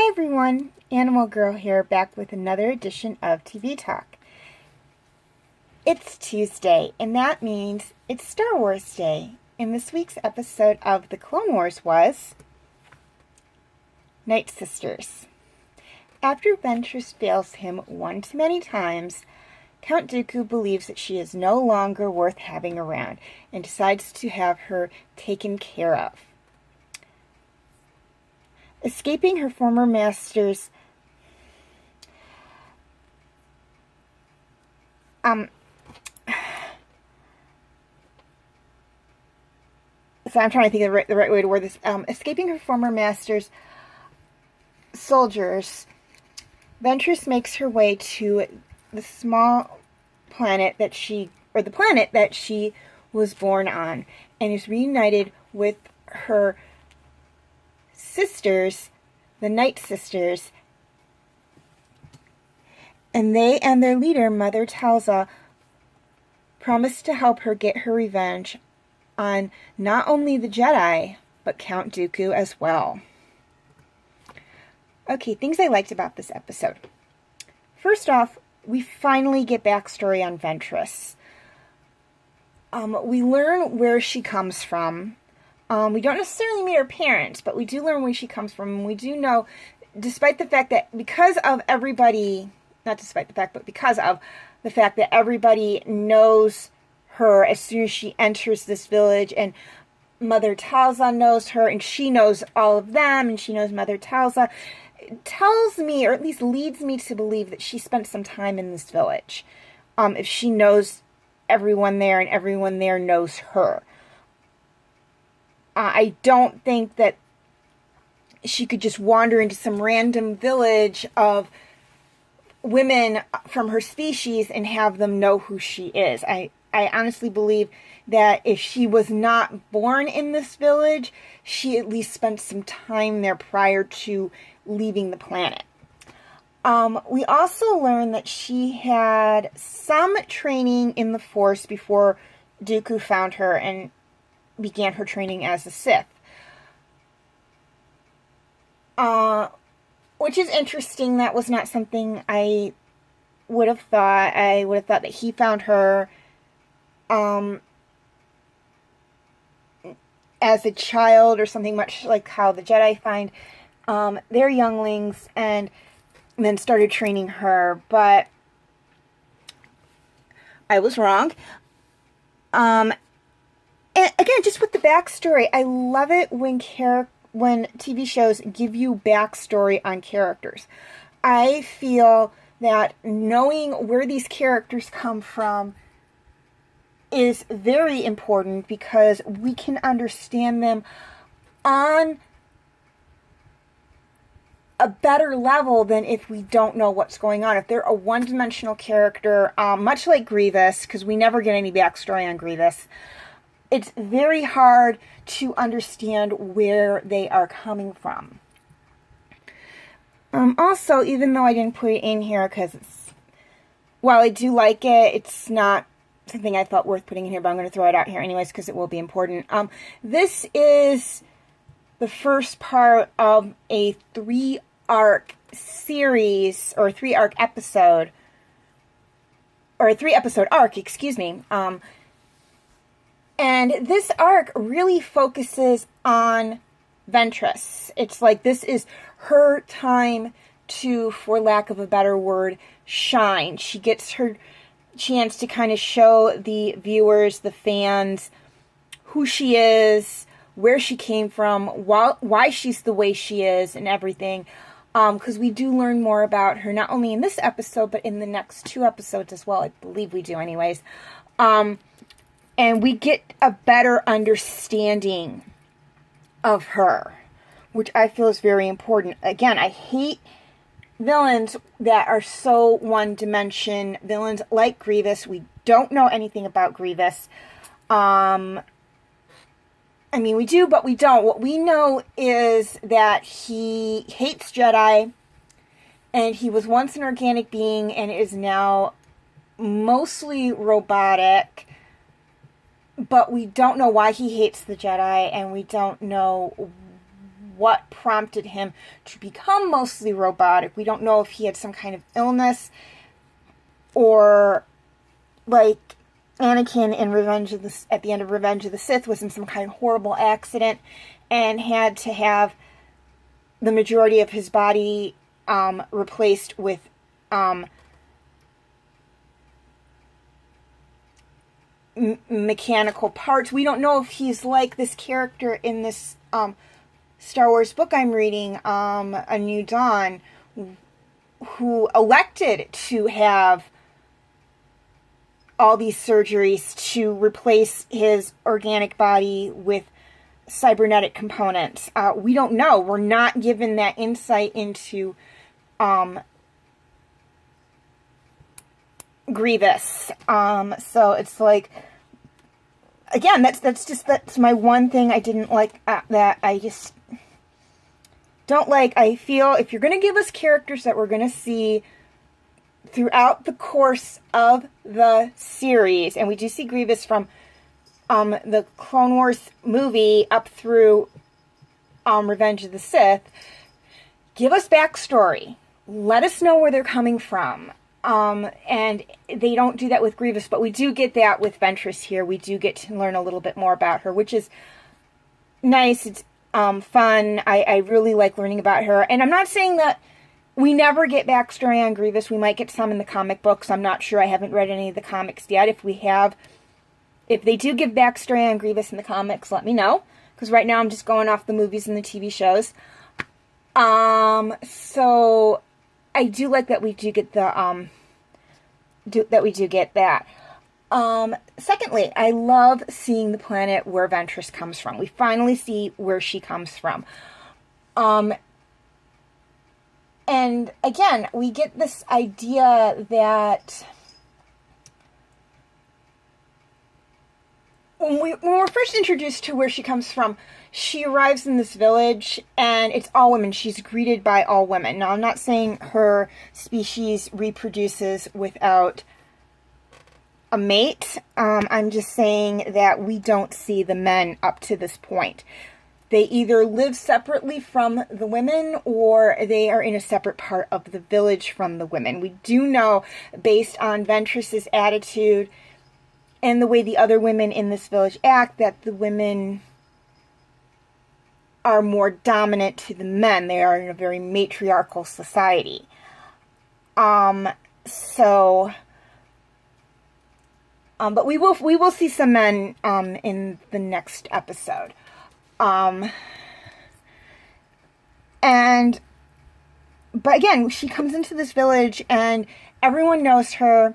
Hi everyone, Animal Girl here, back with another edition of TV Talk. It's Tuesday, and that means it's Star Wars Day, and this week's episode of The Clone Wars was Nightsisters. After Ventress fails him one too many times, Count Dooku believes that she is no longer worth having around, and decides to have her taken care of. Escaping her former masters, so I'm trying to think of the right way to word this. Escaping her former master's soldiers, Ventress makes her way to the small planet that the planet that she was born on, and is reunited with her sisters, the Nightsisters, and they and their leader, Mother Talza, promise to help her get her revenge on not only the Jedi, but Count Dooku as well. Okay, things I liked about this episode. First off, we finally get backstory on Ventress. We learn where she comes from. We don't necessarily meet her parents, but we do learn where she comes from. And we do know, despite the fact that because of the fact that everybody knows her as soon as she enters this village, and Mother Talza knows her, and she knows all of them, and she knows Mother Talza, it tells me, or at least leads me to believe, that she spent some time in this village. If she knows everyone there, and everyone there knows her. I don't think that she could just wander into some random village of women from her species and have them know who she is. I honestly believe that if she was not born in this village, she at least spent some time there prior to leaving the planet. We also learned that she had some training in the Force before Dooku found her and began her training as a Sith. Which is interesting. That was not something I would have thought. I would have thought that he found her as a child, or something, much like how the Jedi find their younglings and then started training her. But I was wrong. And again, just with the backstory, I love it when TV shows give you backstory on characters. I feel that knowing where these characters come from is very important, because we can understand them on a better level than if we don't know what's going on. If they're a one-dimensional character, much like Grievous, because we never get any backstory on Grievous, it's very hard to understand where they are coming from. Also, even though I didn't put it in here because while I do like it, it's not something I thought worth putting in here, but I'm going to throw it out here anyways because it will be important. This is the first part of a 3-arc series, or a 3-arc episode, or a 3-episode arc, excuse me. And this arc really focuses on Ventress. It's like this is her time to, for lack of a better word, shine. She gets her chance to kind of show the viewers, the fans, who she is, where she came from, why she's the way she is, and everything. Because we do learn more about her, not only in this episode, but in the next 2 episodes as well. I believe we do anyways. And we get a better understanding of her, which I feel is very important. Again, I hate villains that are so one-dimension. Villains like Grievous. We don't know anything about Grievous. I mean, we do, but we don't. What we know is that he hates Jedi, and he was once an organic being, and is now mostly robotic. But we don't know why he hates the Jedi, and we don't know what prompted him to become mostly robotic. We don't know if he had some kind of illness, or like Anakin in at the end of Revenge of the Sith was in some kind of horrible accident and had to have the majority of his body replaced with mechanical parts. We don't know if he's like this character in this Star Wars book I'm reading, A New Dawn, who elected to have all these surgeries to replace his organic body with cybernetic components. We don't know. We're not given that insight into Grievous. So it's like, again, that's my one thing I didn't like, that I just don't like. I feel if you're going to give us characters that we're going to see throughout the course of the series, and we do see Grievous from the Clone Wars movie up through Revenge of the Sith, give us backstory. Let us know where they're coming from. And they don't do that with Grievous, but we do get that with Ventress here. We do get to learn a little bit more about her, which is nice. It's fun. I really like learning about her. And I'm not saying that we never get backstory on Grievous. We might get some in the comic books. I'm not sure. I haven't read any of the comics yet. If they do give backstory on Grievous in the comics, let me know. Because right now I'm just going off the movies and the TV shows. So I do like that we do get that. Secondly, I love seeing the planet where Ventress comes from. We finally see where she comes from. And again, we get this idea that when we're first introduced to where she comes from, she arrives in this village and it's all women. She's greeted by all women. Now, I'm not saying her species reproduces without a mate. I'm just saying that we don't see the men up to this point. They either live separately from the women or they are in a separate part of the village from the women. We do know, based on Ventress's attitude and the way the other women in this village act, that the women are more dominant to the men. They are in a very matriarchal society. But we will see some men in the next episode. But again, she comes into this village and everyone knows her,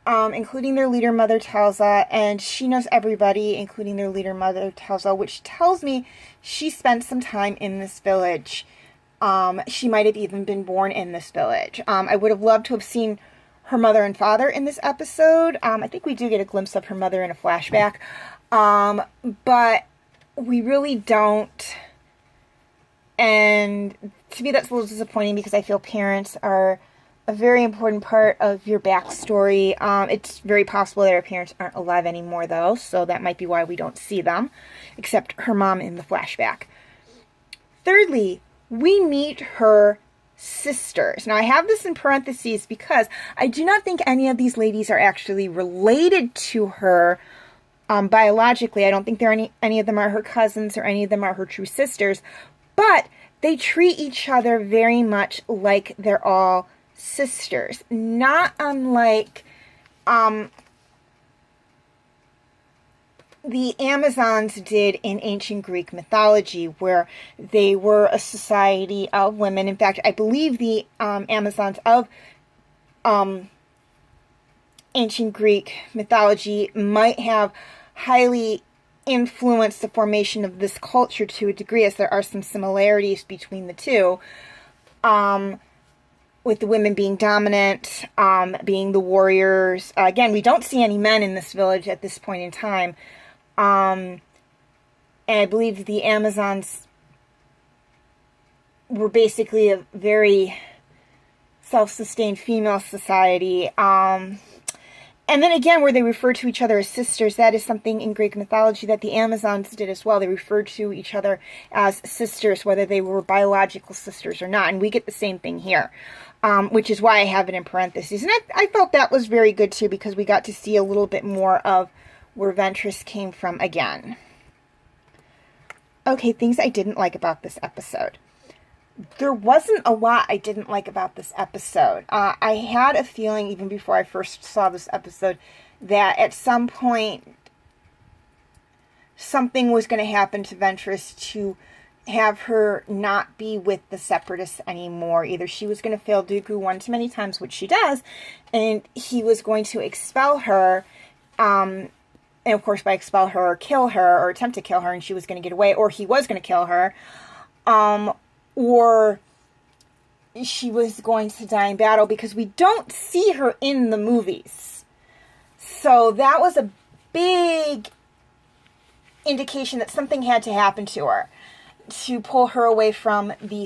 including their leader, Mother Talza, and she knows everybody, including their leader, Mother Talza, which tells me she spent some time in this village. She might have even been born in this village. I would have loved to have seen her mother and father in this episode. I think we do get a glimpse of her mother in a flashback. But we really don't. And to me, that's a little disappointing because I feel parents are a very important part of your backstory. It's very possible that our parents aren't alive anymore, though, so that might be why we don't see them, except her mom in the flashback. Thirdly, we meet her sisters. Now, I have this in parentheses because I do not think any of these ladies are actually related to her biologically. I don't think any of them are her cousins or any of them are her true sisters, but they treat each other very much like they're all sisters, not unlike the Amazons did in ancient Greek mythology, where they were a society of women. In fact, I believe the Amazons of ancient Greek mythology might have highly influenced the formation of this culture to a degree, as there are some similarities between the two, with the women being dominant, being the warriors. Again, we don't see any men in this village at this point in time. And I believe the Amazons were basically a very self-sustained female society. And then again, where they refer to each other as sisters, that is something in Greek mythology that the Amazons did as well. They referred to each other as sisters, whether they were biological sisters or not. And we get the same thing here, which is why I have it in parentheses. And I felt that was very good, too, because we got to see a little bit more of where Ventress came from again. Okay, things I didn't like about this episode. There wasn't a lot I didn't like about this episode. I had a feeling, even before I first saw this episode, that at some point something was going to happen to Ventress to have her not be with the Separatists anymore. Either she was going to fail Dooku one too many times, which she does, and he was going to expel her, and of course by expel her, kill her, or attempt to kill her, and she was going to get away, or he was going to kill her, or she was going to die in battle, because we don't see her in the movies. So that was a big indication that something had to happen to her to pull her away from the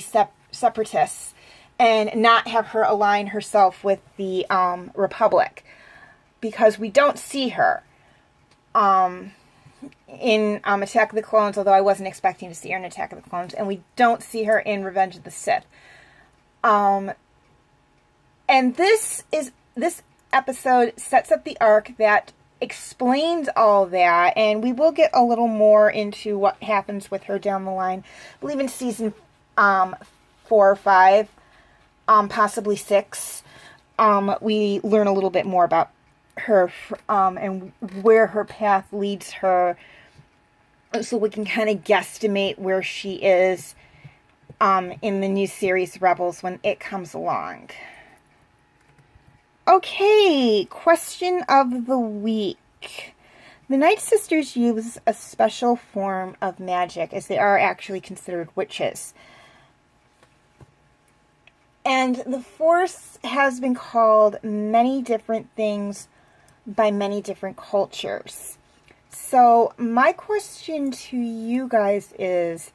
Separatists and not have her align herself with the Republic, because we don't see her in Attack of the Clones, although I wasn't expecting to see her in Attack of the Clones, and we don't see her in Revenge of the Sith. And this episode sets up the arc that explains all that, and we will get a little more into what happens with her down the line. I believe in season 4 or 5, possibly 6, we learn a little bit more about her and where her path leads her, so we can kind of guesstimate where she is in the new series Rebels when it comes along. Okay, question of the week. The Nightsisters use a special form of magic, as they are actually considered witches. And the Force has been called many different things by many different cultures. So my question to you guys is,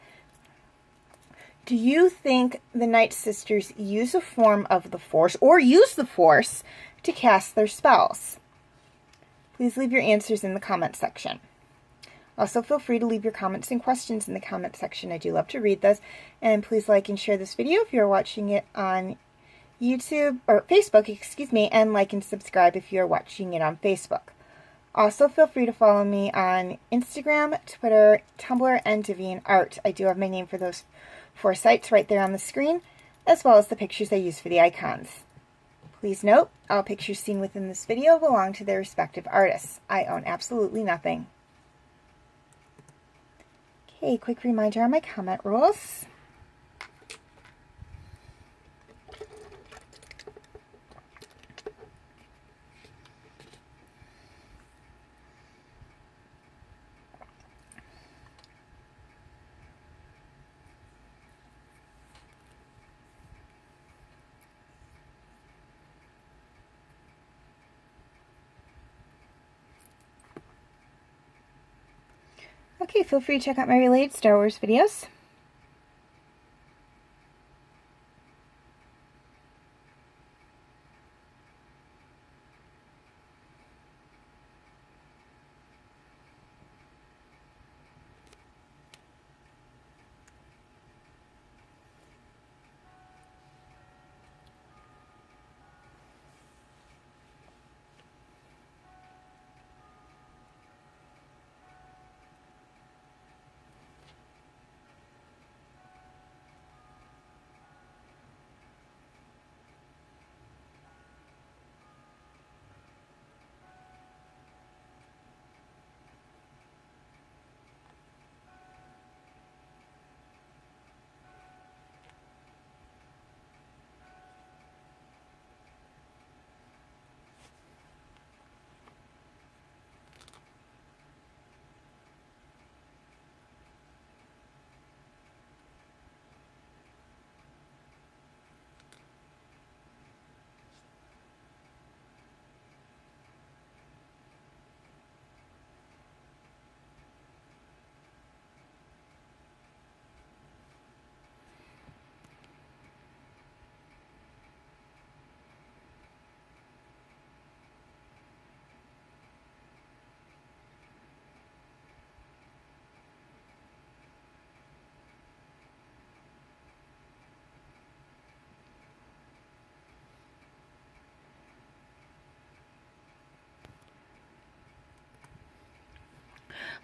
do you think the Nightsisters use a form of the Force, or use the Force, to cast their spells? Please leave your answers in the comment section. Also, feel free to leave your comments and questions in the comment section. I do love to read those. And please like and share this video if you're watching it on YouTube, or Facebook, excuse me, and like and subscribe if you're watching it on Facebook. Also, feel free to follow me on Instagram, Twitter, Tumblr, and DeviantArt. I do have my name for those 4 sites right there on the screen, as well as the pictures I use for the icons. Please note, all pictures seen within this video belong to their respective artists. I own absolutely nothing. Okay, quick reminder on my comment rules. Okay, feel free to check out my related Star Wars videos.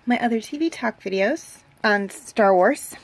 my other TV talk videos on Star Wars.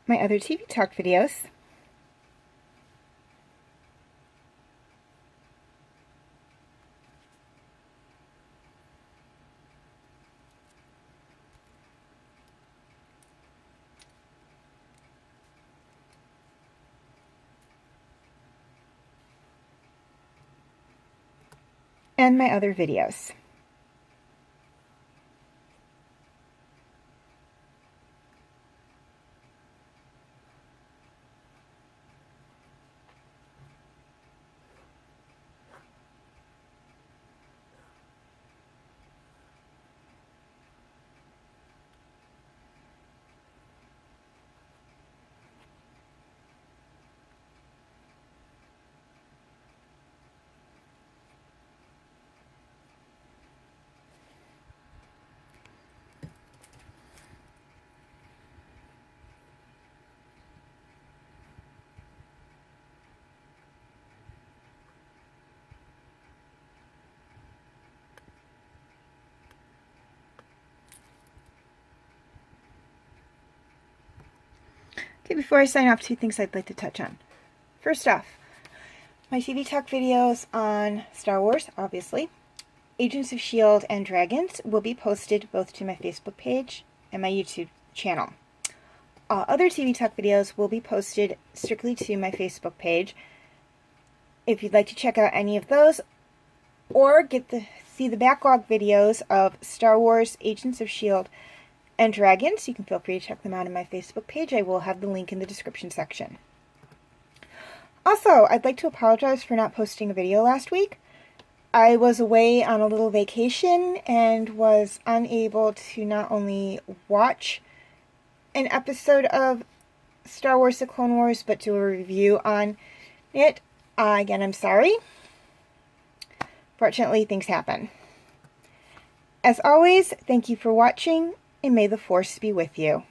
My other TV talk videos. And my other videos. Okay, before I sign off, 2 things I'd like to touch on. First off, my TV talk videos on Star Wars, obviously, Agents of S.H.I.E.L.D. and Dragons will be posted both to my Facebook page and my YouTube channel. Other TV talk videos will be posted strictly to my Facebook page. If you'd like to check out any of those, or see the backlog videos of Star Wars, Agents of S.H.I.E.L.D., and Dragons, you can feel free to check them out on my Facebook page. I will have the link in the description section. Also, I'd like to apologize for not posting a video last week. I was away on a little vacation and was unable to not only watch an episode of Star Wars The Clone Wars, but do a review on it. Again, I'm sorry. Fortunately, things happen. As always, thank you for watching, and may the Force be with you.